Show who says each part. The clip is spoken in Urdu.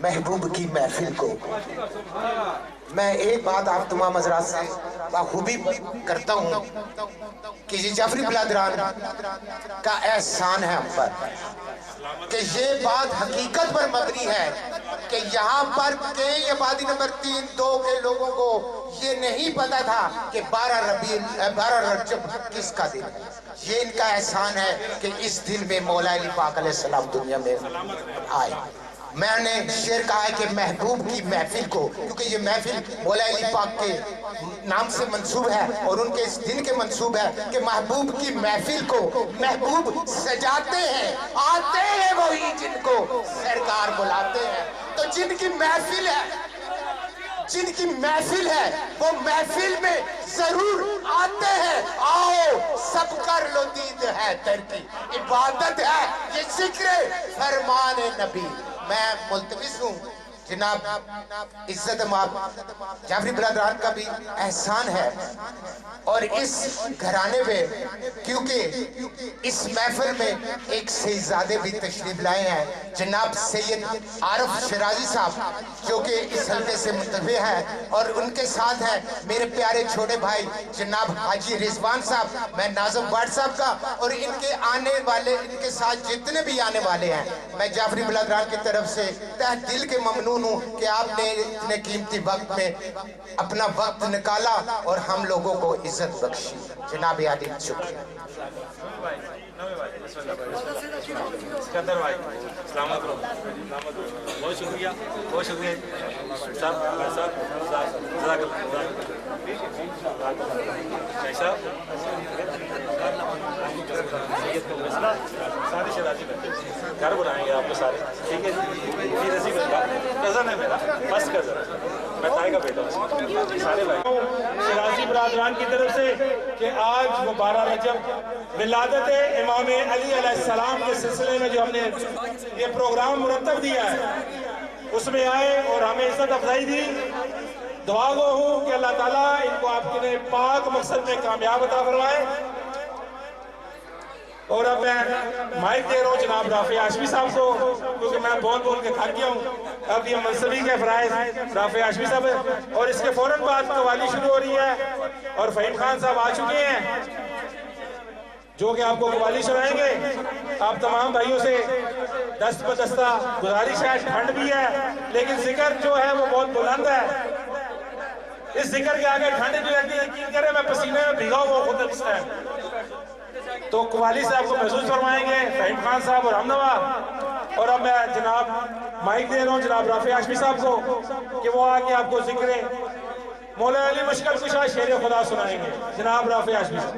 Speaker 1: محبوب کی محفل کو میں ایک بات آپ تمام حضرات سے بخوبی کرتا ہوں کہ یہ جعفری برادران کا احسان ہے ہم پر کہ یہ بات حقیقت پر مبنی ہے کہ یہاں پر کئی آبادی نمبر 3-2 کے لوگوں کو یہ نہیں پتا تھا کہ 12 رجب کس کا دن ہے. یہ ان کا احسان ہے کہ اس دن میں مولا علی پاک علیہ السلام دنیا میں آئے. میں نے شعر کہا ہے کہ محبوب کی محفل کو، کیونکہ یہ محفل مولا علی پاک کے نام سے منسوب ہے اور ان کے اس دن کے منسوب ہے کہ محبوب کی محفل کو محبوب سجاتے ہیں، آتے ہیں وہی جن کو سرکار بلاتے ہیں. تو جن کی محفل ہے وہ محفل میں ضرور آتے ہیں. آؤ سب کر لو دید ہے ترکی، عبادت ہے یہ ذکر فرمان نبی. میں ملتمس ہوں جناب عزت مآب جعفری برادران کا بھی احسان ہے اور اس گھرانے میں، کیونکہ اس محفل میں ایک شہزادے بھی تشریف لائے ہیں، جناب سید عارف شرازی صاحب جو کہ اس حلقے سے منتخب ہیں، اور ان کے ساتھ ہیں میرے پیارے چھوٹے بھائی جناب حاجی رضوان صاحب. میں ناظم بٹ صاحب کا اور ان کے آنے والے، ان کے ساتھ جتنے بھی آنے والے ہیں، میں جعفری برادران کی طرف سے تہ دل کے ممنون ہوں کہ آپ نے اتنے قیمتی وقت میں اپنا وقت نکالا اور ہم لوگوں کو عزت بخشی. جناب عالی شکریہ.
Speaker 2: اسکندر بھائی سلامت رہو، بہت شکریہ، بہت شکریہ صاحب. سارے شرازی بنتے گھر بنائیں گے آپ کو سارے، ٹھیک ہے جی. رسی بنتا کزن ہے میرا، بس کزن، میں تائی کا بیٹا ہوں. سارے بھائی شرازی برادران کی طرف سے کہ آج وہ 12 رجب ولادت امام علی علیہ السلام کے سلسلے میں جو ہم نے یہ پروگرام مرتب دیا ہے اس میں آئے اور ہمیں عزت افزائی دی. دعا گو ہوں کہ اللہ تعالیٰ ان کو آپ کے پاک مقصد میں کامیاب عطا فرمائے. اور اب میں مائک دے رہا ہوں جناب رافع ہاشمی صاحب کو، کیونکہ میں بول کے تھک گیا ہوں. اب یہ منصبی کے فرائض رافع ہاشمی صاحب، اور اس کے فوراً بعد قوالی شروع ہو رہی ہے اور فہیم خان صاحب آ چکے ہیں جو کہ آپ کو قوالی سنائیں گے. آپ تمام بھائیوں سے دست بدستہ گزارش ہے، ٹھنڈ بھی ہے لیکن ذکر جو ہے وہ بہت بلند ہے. اس ذکر کے آگے ٹھنڈ جو رہتی ہے، یقین کریں میں پسینے میں بھیگا ہوا خود اس ٹائم. تو قوالی صاحب کو محسوس فرمائیں گے فہیم خان صاحب اور ہمنوا. اور اب میں جناب مائک دے رہا ہوں جناب رافع ہاشمی صاحب کو کہ وہ آگے آپ کو ذکر مولا علی مشکل کشا شیر خدا سنائیں گے. جناب رافع ہاشمی صاحب.